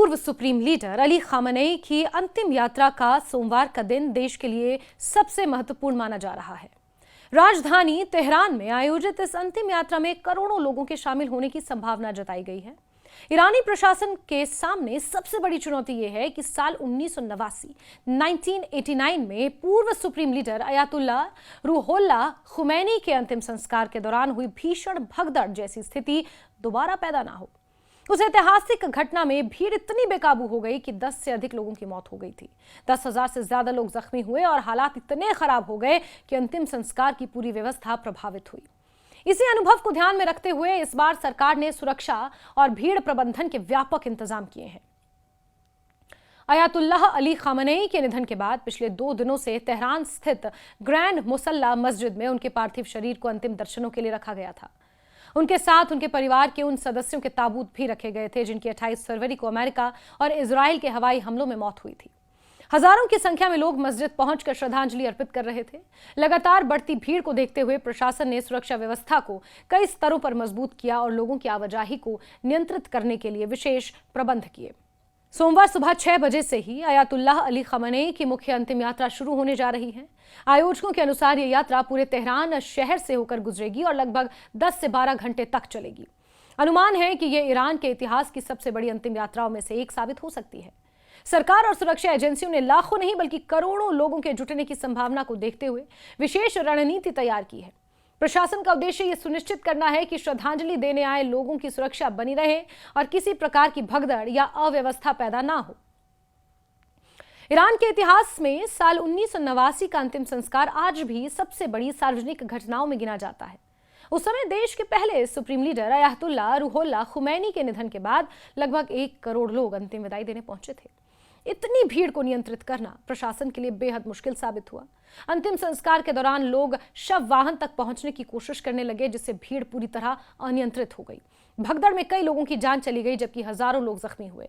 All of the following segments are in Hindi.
पूर्व सुप्रीम लीडर अली खामनेई की अंतिम यात्रा का सोमवार का दिन देश के लिए सबसे महत्वपूर्ण माना जा रहा है। राजधानी तेहरान में आयोजित इस अंतिम यात्रा में करोड़ों लोगों के शामिल होने की संभावना जताई गई है। ईरानी प्रशासन के सामने सबसे बड़ी चुनौती यह है कि साल 1989 में पूर्व supreme leader Ayatollah Ruhollah Khomeini के अंतिम संस्कार के दौरान हुई भीषण भगदड़ जैसी स्थिति दोबारा पैदा ना हो। उस ऐतिहासिक घटना में भीड़ इतनी बेकाबू हो गई कि 10 से अधिक लोगों की मौत हो गई थी। 10,000 से ज्यादा लोग जख्मी हुए और हालात इतने खराब हो गए कि अंतिम संस्कार की पूरी व्यवस्था प्रभावित हुई। इसी अनुभव को ध्यान में रखते हुए इस बार सरकार ने सुरक्षा और भीड़ प्रबंधन के व्यापक इंतजाम किए हैं। अयातुल्लाह अली खामनेई के निधन के बाद पिछले 2 दिनों से तेहरान स्थित ग्रैंड मुसल्ला मस्जिद में उनके पार्थिव शरीर को अंतिम दर्शनों के लिए रखा गया था। उनके साथ उनके परिवार के उन सदस्यों के ताबूत भी रखे गए थे जिनकी 28 फरवरी को अमेरिका और इजराइल के हवाई हमलों में मौत हुई थी। हजारों की संख्या में लोग मस्जिद पहुंचकर श्रद्धांजलि अर्पित कर रहे थे। लगातार बढ़ती भीड़ को देखते हुए प्रशासन ने सुरक्षा व्यवस्था को कई स्तरों पर मजबूत किया और लोगों की आवाजाही को नियंत्रित करने के लिए विशेष प्रबंध किए। सोमवार सुबह 6 बजे से ही अयातुल्लाह अली खामनेई की मुख्य अंतिम यात्रा शुरू होने जा रही है। आयोजकों के अनुसार यह यात्रा पूरे तेहरान शहर से होकर गुजरेगी और लगभग 10 से 12 घंटे तक चलेगी। अनुमान है कि यह ईरान के इतिहास की सबसे बड़ी अंतिम यात्राओं में से एक साबित हो सकती है। सरकार और सुरक्षा एजेंसियों ने लाखों नहीं बल्कि करोड़ों लोगों के जुटने की संभावना को देखते हुए विशेष रणनीति तैयार की है। प्रशासन का उद्देश्य यह सुनिश्चित करना है कि श्रद्धांजलि देने आए लोगों की सुरक्षा बनी रहे और किसी प्रकार की भगदड़ या अव्यवस्था पैदा ना हो। ईरान के इतिहास में साल 1989 का अंतिम संस्कार आज भी सबसे बड़ी सार्वजनिक घटनाओं में गिना जाता है। उस समय देश के पहले supreme leader Ayatollah Ruhollah Khomeini के निधन के बाद लगभग 1 करोड़ लोग अंतिम विदाई देने पहुंचे थे। इतनी भीड़ को नियंत्रित करना प्रशासन के लिए बेहद मुश्किल साबित हुआ। अंतिम संस्कार के दौरान लोग शव वाहन तक पहुंचने की कोशिश करने लगे जिससे भीड़ पूरी तरह अनियंत्रित हो गई। भगदड़ में कई लोगों की जान चली गई जबकि हजारों लोग जख्मी हुए।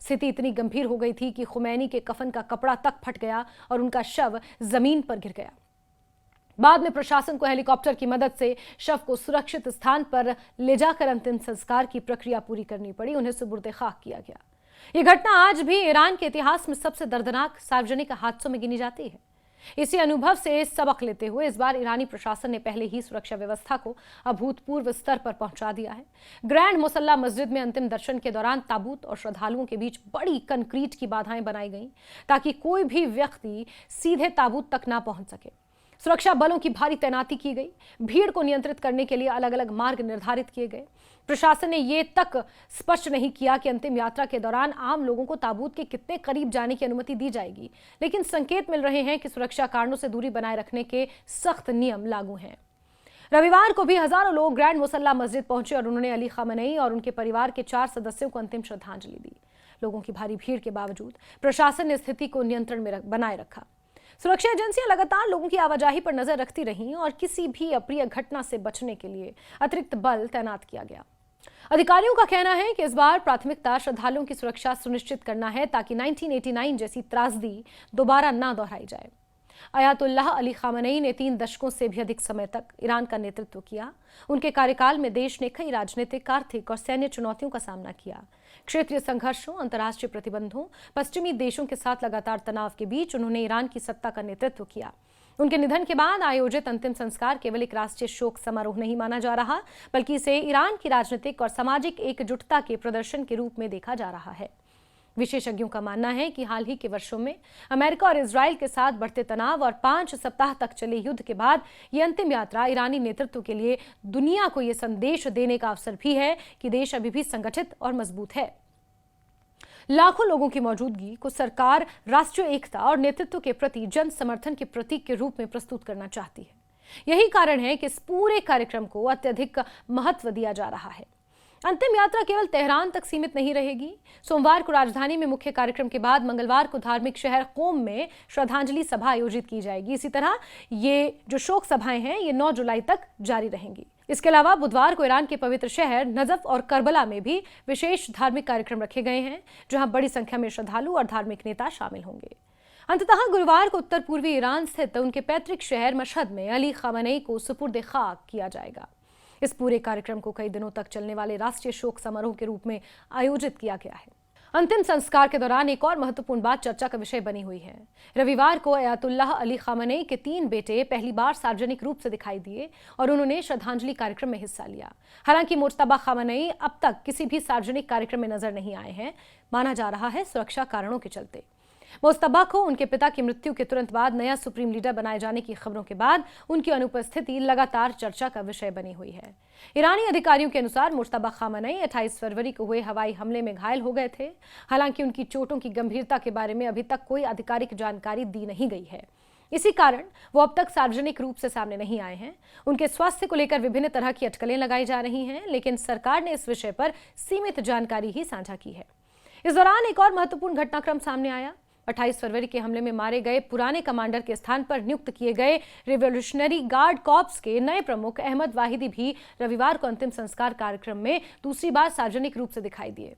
स्थिति इतनी गंभीर हो गई थी कि खुमैनी के कफन का कपड़ा तक फट गया और उनका शव जमीन पर गिर गया। बाद में प्रशासन को हेलीकॉप्टर की मदद से शव को सुरक्षित स्थान पर ले जाकर अंतिम संस्कार की प्रक्रिया पूरी करनी पड़ी। उन्हें सुपुर्द खाक किया गया। यह घटना आज भी ईरान के इतिहास में सबसे दर्दनाक सार्वजनिक हादसों में गिनी जाती है। इसी अनुभव से सबक लेते हुए इस बार ईरानी प्रशासन ने पहले ही सुरक्षा व्यवस्था को अभूतपूर्व स्तर पर पहुंचा दिया है। ग्रैंड मुसल्ला मस्जिद में अंतिम दर्शन के दौरान ताबूत और श्रद्धालुओं के बीच बड़ी कंक्रीट की बाधाएं बनाई गईं ताकि कोई भी व्यक्ति सीधे ताबूत तक ना पहुंच सके। सुरक्षा बलों की भारी तैनाती की गई। भीड़ को नियंत्रित करने के लिए अलग अलग मार्ग निर्धारित किए गए। प्रशासन ने यह तक स्पष्ट नहीं किया कि अंतिम यात्रा के दौरान आम लोगों को ताबूत के कितने करीब जाने की अनुमति दी जाएगी, लेकिन संकेत मिल रहे हैं कि सुरक्षा कारणों से दूरी बनाए रखने के सख्त नियम लागू हैं। रविवार को भी हजारों लोग ग्रैंड मुसल्ला मस्जिद पहुंचे और उन्होंने अली खामनेई और उनके परिवार के 4 सदस्यों को अंतिम श्रद्धांजलि दी। लोगों की भारी भीड़ के बावजूद प्रशासन ने स्थिति को नियंत्रण में बनाए रखा। सुरक्षा एजेंसियां लगातार लोगों की आवाजाही पर नजर रखती रहीं और किसी भी अप्रिय घटना से बचने के लिए अतिरिक्त बल तैनात किया गया। अधिकारियों का कहना है कि इस बार प्राथमिकता श्रद्धालुओं की सुरक्षा सुनिश्चित करना है ताकि 1989 जैसी त्रासदी दोबारा ना दोहराई जाए। अयातुल्लाह अली खामनेई ने 3 दशकों से भी अधिक समय तक ईरान का नेतृत्व किया। उनके कार्यकाल में देश ने कई राजनीतिक, आर्थिक और सैन्य चुनौतियों का सामना किया। क्षेत्रीय संघर्षों, अंतर्राष्ट्रीय प्रतिबंधों, पश्चिमी देशों के साथ लगातार तनाव के बीच उन्होंने ईरान की सत्ता का नेतृत्व किया। उनके निधन के बाद आयोजित अंतिम संस्कार केवल एक राष्ट्रीय शोक समारोह नहीं माना जा रहा, बल्कि इसे ईरान की राजनीतिक और सामाजिक एकजुटता के प्रदर्शन के रूप में देखा जा रहा है। विशेषज्ञों का मानना है कि हाल ही के वर्षों में अमेरिका और इजराइल के साथ बढ़ते तनाव और 5 सप्ताह तक चले युद्ध के बाद यह अंतिम यात्रा ईरानी नेतृत्व के लिए दुनिया को यह संदेश देने का अवसर भी है कि देश अभी भी संगठित और मजबूत है। लाखों लोगों की मौजूदगी को सरकार राष्ट्रीय एकता और नेतृत्व के प्रति जन समर्थन के प्रतीक के रूप में प्रस्तुत करना चाहती है। यही कारण है कि इस पूरे कार्यक्रम को अत्यधिक महत्व दिया जा रहा है। अंतिम यात्रा केवल तेहरान तक सीमित नहीं रहेगी। सोमवार को राजधानी में मुख्य कार्यक्रम के बाद मंगलवार को धार्मिक शहर कोम में श्रद्धांजलि सभा आयोजित की जाएगी। इसी तरह ये जो शोक सभाएं हैं ये 9 जुलाई तक जारी रहेंगी। इसके अलावा बुधवार को ईरान के पवित्र शहर नजफ और करबला में भी विशेष धार्मिक कार्यक्रम रखे गए हैं, जहां बड़ी संख्या में श्रद्धालु और धार्मिक नेता शामिल होंगे। अंततः गुरुवार को उत्तर पूर्वी ईरान स्थित उनके पैतृक शहर मशहद में अली खामनेई को सुपुर्द खाक किया जाएगा। इस पूरे कार्यक्रम को कई दिनों तक चलने वाले राष्ट्रीय शोक समारोह के रूप में आयोजित किया गया है। अंतिम संस्कार के दौरान एक और महत्वपूर्ण बात चर्चा का विषय बनी हुई है। रविवार को अयातुल्लाह अली खामेनी के 3 बेटे पहली बार सार्वजनिक रूप से दिखाई दिए और उन्होंने श्रद्धांजलि कार्यक्रम में हिस्सा लिया। हालांकि मुज्तबा खामेनी अब तक किसी भी सार्वजनिक कार्यक्रम में नजर नहीं आए हैं, माना जा रहा है सुरक्षा कारणों के चलते। मुज्तबा को उनके पिता की मृत्यु के तुरंत बाद नया सुप्रीम लीडर बनाए जाने की खबरों के बाद उनकी अनुपस्थिति लगातार चर्चा का विषय बनी हुई है। ईरानी अधिकारियों के अनुसार मुज्तबा खामेनी 28 फरवरी को हुए हवाई हमले में घायल हो गए थे। हालांकि उनकी चोटों की गंभीरता के बारे में अभी तक कोई आधिकारिक जानकारी दी नहीं गई है। इसी कारण वो अब तक सार्वजनिक रूप से सामने नहीं आए हैं। उनके स्वास्थ्य को लेकर विभिन्न तरह की अटकलें लगाई जा रही हैं, लेकिन सरकार ने इस विषय पर सीमित जानकारी ही साझा की है। इस दौरान एक और महत्वपूर्ण घटनाक्रम सामने आया। 28 फरवरी के हमले में मारे गए पुराने कमांडर के स्थान पर नियुक्त किए गए रिवॉल्यूशनरी गार्ड कॉर्प्स के नए प्रमुख अहमद वाहिदी भी रविवार को अंतिम संस्कार कार्यक्रम में दूसरी बार सार्वजनिक रूप से दिखाई दिए।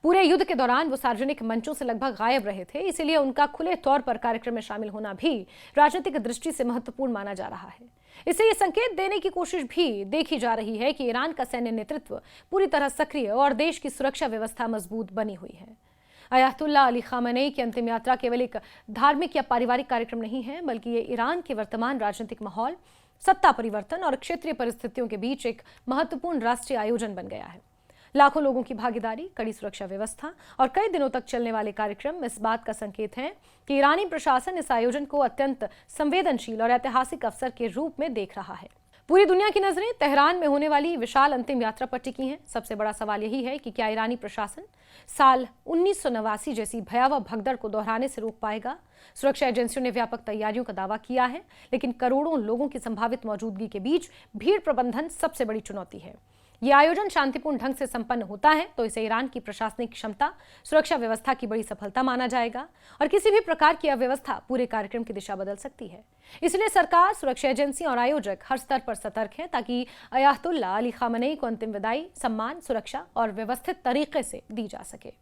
पूरे युद्ध के दौरान वो सार्वजनिक मंचों से लगभग गायब रहे थे, इसीलिए उनका खुले तौर पर कार्यक्रम में शामिल होना भी राजनीतिक दृष्टि से महत्वपूर्ण माना जा रहा है। इससे ये संकेत देने की कोशिश भी देखी जा रही है कि ईरान का सैन्य नेतृत्व पूरी तरह सक्रिय और देश की सुरक्षा व्यवस्था मजबूत बनी हुई है। अयातुल्लाह अली खामेनी की अंतिम यात्रा केवल एक धार्मिक या पारिवारिक कार्यक्रम नहीं है, बल्कि ये ईरान के वर्तमान राजनीतिक माहौल, सत्ता परिवर्तन और क्षेत्रीय परिस्थितियों के बीच एक महत्वपूर्ण राष्ट्रीय आयोजन बन गया है। लाखों लोगों की भागीदारी, कड़ी सुरक्षा व्यवस्था और कई दिनों तक चलने वाले कार्यक्रम इस बात का संकेत हैं कि ईरानी प्रशासन इस आयोजन को अत्यंत संवेदनशील और ऐतिहासिक अवसर के रूप में देख रहा है। पूरी दुनिया की नजरें तेहरान में होने वाली विशाल अंतिम यात्रा पर टिकी हैं। सबसे बड़ा सवाल यही है कि क्या ईरानी प्रशासन साल 1989 जैसी भयावह भगदड़ को दोहराने से रोक पाएगा। सुरक्षा एजेंसियों ने व्यापक तैयारियों का दावा किया है, लेकिन करोड़ों लोगों की संभावित मौजूदगी के बीच भीड़ प्रबंधन सबसे बड़ी चुनौती है। यह आयोजन शांतिपूर्ण ढंग से संपन्न होता है तो इसे ईरान की प्रशासनिक क्षमता, सुरक्षा व्यवस्था की बड़ी सफलता माना जाएगा और किसी भी प्रकार की अव्यवस्था पूरे कार्यक्रम की दिशा बदल सकती है। इसलिए सरकार, सुरक्षा एजेंसी और आयोजक हर स्तर पर सतर्क हैं ताकि अयातुल्लाह अली खामेनी को अंतिम विदाई सम्मान, सुरक्षा और व्यवस्थित तरीके से दी जा सके।